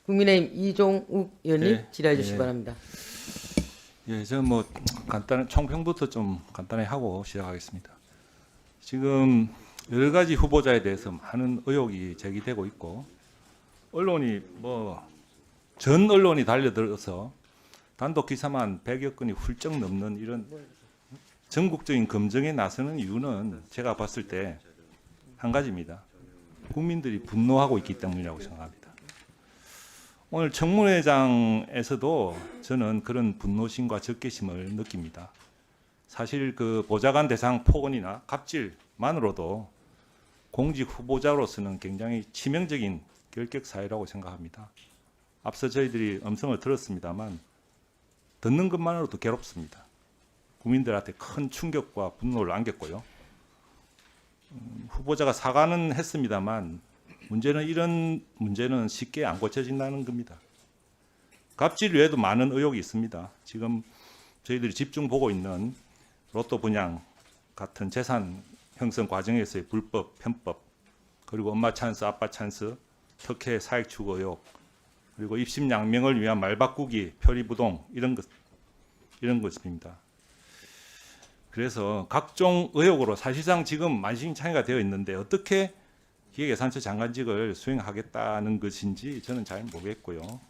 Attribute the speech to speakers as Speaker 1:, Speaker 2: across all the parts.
Speaker 1: 국민의힘 이종욱 의원님
Speaker 2: 네,
Speaker 1: 질의해 주시기
Speaker 2: 네.
Speaker 1: 바랍니다.
Speaker 2: 예, 저는 뭐 간단한 총평부터 좀 간단히 하고 시작하겠습니다. 지금 여러 가지 후보자에 대해서 많은 의혹이 제기되고 있고 언론이 뭐 전 언론이 달려들어서 단독 기사만 100여 건이 훌쩍 넘는 이런 전국적인 검증에 나서는 이유는 제가 봤을 때 한 가지입니다. 국민들이 분노하고 있기 때문이라고 생각합니다. 오늘 청문회장에서도 저는 그런 분노심과 적개심을 느낍니다. 사실 그 보좌관 대상 폭언이나 갑질만으로도 공직 후보자로서는 굉장히 치명적인 결격 사유라고 생각합니다. 앞서 저희들이 음성을 들었습니다만 듣는 것만으로도 괴롭습니다. 국민들한테 큰 충격과 분노를 안겼고요. 후보자가 사과는 했습니다만 문제는 이런 문제는 쉽게 안 고쳐진다는 겁니다. 갑질 외에도 많은 의혹이 있습니다. 지금 저희들이 집중 보고 있는 로또 분양 같은 재산 형성 과정에서의 불법, 편법, 그리고 엄마 찬스, 아빠 찬스, 특혜 사익 추구 의혹, 그리고 입심 양명을 위한 말 바꾸기, 표리부동 이런 것입니다. 그래서 각종 의혹으로 사실상 지금 만신창이가 되어 있는데 어떻게 기획예산처 장관직을 수행하겠다는 것인지 저는 잘 모르겠고요.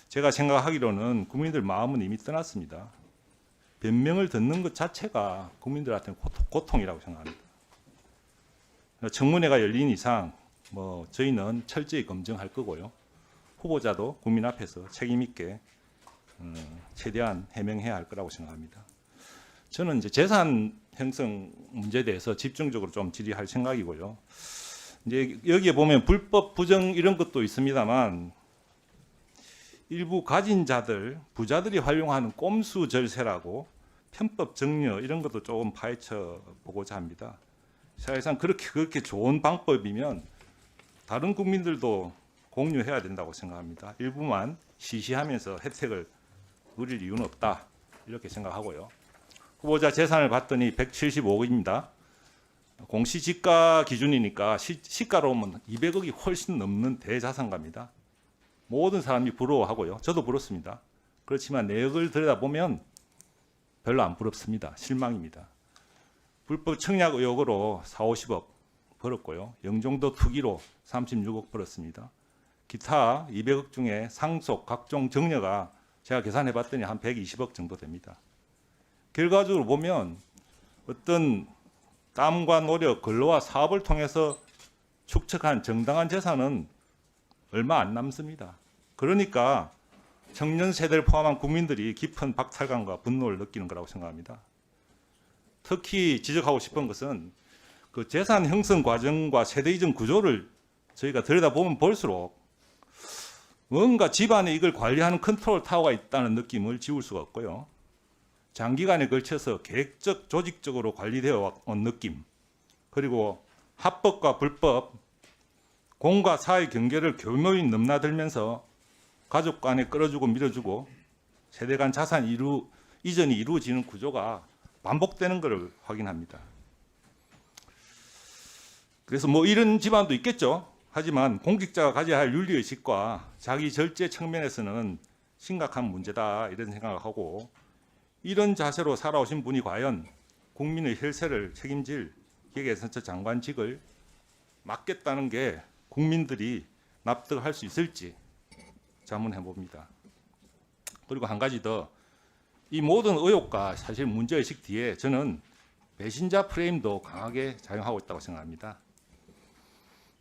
Speaker 2: 제가 생각하기로는 국민들 마음은 이미 떠났습니다. 변명을 듣는 것 자체가 국민들한테는 고통이라고 생각합니다. 청문회가 열린 이상 뭐 저희는 철저히 검증할 거고요. 후보자도 국민 앞에서 책임 있게 최대한 해명해야 할 거라고 생각합니다. 저는 이제 재산 형성 문제에 대해서 집중적으로 좀 질의할 생각이고요. 이제 여기에 보면 불법 부정 이런 것도 있습니다만 일부 가진 자들, 부자들이 활용하는 꼼수 절세라고 편법 정려 이런 것도 조금 파헤쳐 보고자 합니다. 사실상 그렇게 좋은 방법이면 다른 국민들도 공유해야 된다고 생각합니다. 일부만 시시하면서 혜택을 누릴 이유는 없다 이렇게 생각하고요. 후보자 재산을 봤더니 175억입니다. 공시지가 기준이니까 시가로 보면 200억이 훨씬 넘는 대자산가입니다. 모든 사람이 부러워하고요. 저도 부럽습니다. 그렇지만 내역을 들여다보면 별로 안 부럽습니다. 실망입니다. 불법 청약 의혹으로 4, 50억 벌었고요. 영종도 투기로 36억 벌었습니다. 기타 200억 중에 상속, 각종 정려가 제가 계산해 봤더니 한 120억 정도 됩니다. 결과적으로 보면 어떤 땀과 노력, 근로와 사업을 통해서 축적한 정당한 재산은 얼마 안 남습니다. 그러니까 청년 세대를 포함한 국민들이 깊은 박탈감과 분노를 느끼는 거라고 생각합니다. 특히 지적하고 싶은 것은 그 재산 형성 과정과 세대 이전 구조를 저희가 들여다보면 볼수록 뭔가 집안에 이걸 관리하는 컨트롤 타워가 있다는 느낌을 지울 수가 없고요. 장기간에 걸쳐서 계획적, 조직적으로 관리되어 온 느낌, 그리고 합법과 불법, 공과 사의 경계를 교묘히 넘나들면서 가족 간에 끌어주고 밀어주고 세대 간 자산 이전이 이루어지는 구조가 반복되는 것을 확인합니다. 그래서 뭐 이런 집안도 있겠죠. 하지만 공직자가 가져야 할 윤리의식과 자기 절제 측면에서는 심각한 문제다 이런 생각을 하고 이런 자세로 살아오신 분이 과연 국민의 혈세를 책임질 기획예산처 장관직을 맡겠다는 게 국민들이 납득할 수 있을지 자문해 봅니다. 그리고 한 가지 더, 이 모든 의혹과 사실 문제의식 뒤에 저는 배신자 프레임도 강하게 작용하고 있다고 생각합니다.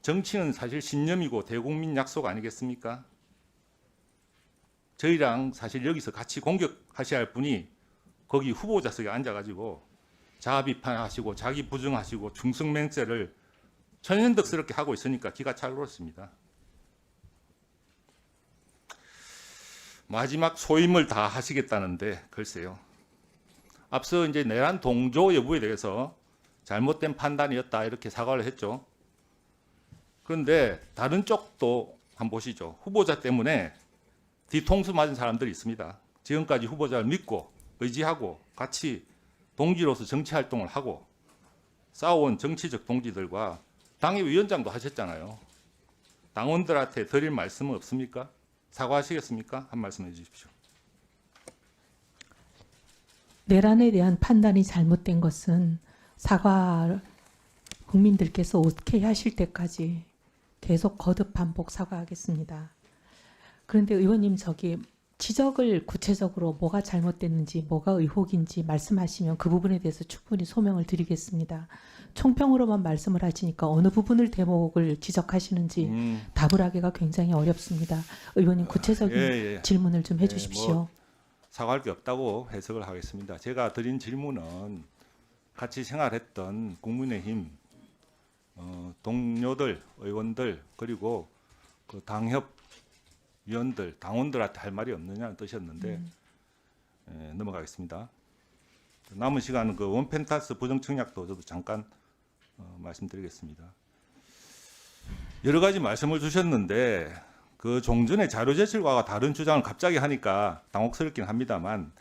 Speaker 2: 정치는 사실 신념이고 대국민 약속 아니겠습니까? 저희랑 사실 여기서 같이 공격하셔야 할 분이 거기 후보자석에 앉아가지고 자아 비판하시고 자기 부정하시고 중성맹세를 천연덕스럽게 하고 있으니까 기가 찰그렇습니다. 마지막 소임을 다 하시겠다는데 글쎄요. 앞서 이제 내란 동조 여부에 대해서 잘못된 판단이었다 이렇게 사과를 했죠. 그런데 다른 쪽도 한번 보시죠. 후보자 때문에 뒤통수 맞은 사람들이 있습니다. 지금까지 후보자를 믿고 의지하고 같이 동지로서 정치활동을 하고 싸워온 정치적 동지들과 당의 위원장도 하셨잖아요. 당원들한테 드릴 말씀은 없습니까? 사과하시겠습니까? 한 말씀 해주십시오.
Speaker 3: 내란에 대한 판단이 잘못된 것은 사과 국민들께서 오케이 하실 때까지 계속 거듭 반복 사과하겠습니다. 그런데 의원님 저기 지적을 구체적으로 뭐가 잘못됐는지 뭐가 의혹인지 말씀하시면 그 부분에 대해서 충분히 소명을 드리겠습니다. 총평으로만 말씀을 하시니까 어느 부분을 대목을 지적하시는지 답을 하기가 굉장히 어렵습니다. 의원님 구체적인
Speaker 2: 예.
Speaker 3: 질문을 좀
Speaker 2: 예,
Speaker 3: 해주십시오.
Speaker 2: 뭐 사과할 게 없다고 해석을 하겠습니다. 제가 드린 질문은 같이 생활했던 국민의힘 동료들, 의원들 그리고 그 당협 위원들, 당원들한테 할 말이 없느냐는 뜻이었는데 넘어가겠습니다. 남은 시간은 그 원펜타스 부정청약도 저도 잠깐 말씀드리겠습니다. 여러 가지 말씀을 주셨는데 그 종전의 자료 제출과 다른 주장을 갑자기 하니까 당혹스럽긴 합니다만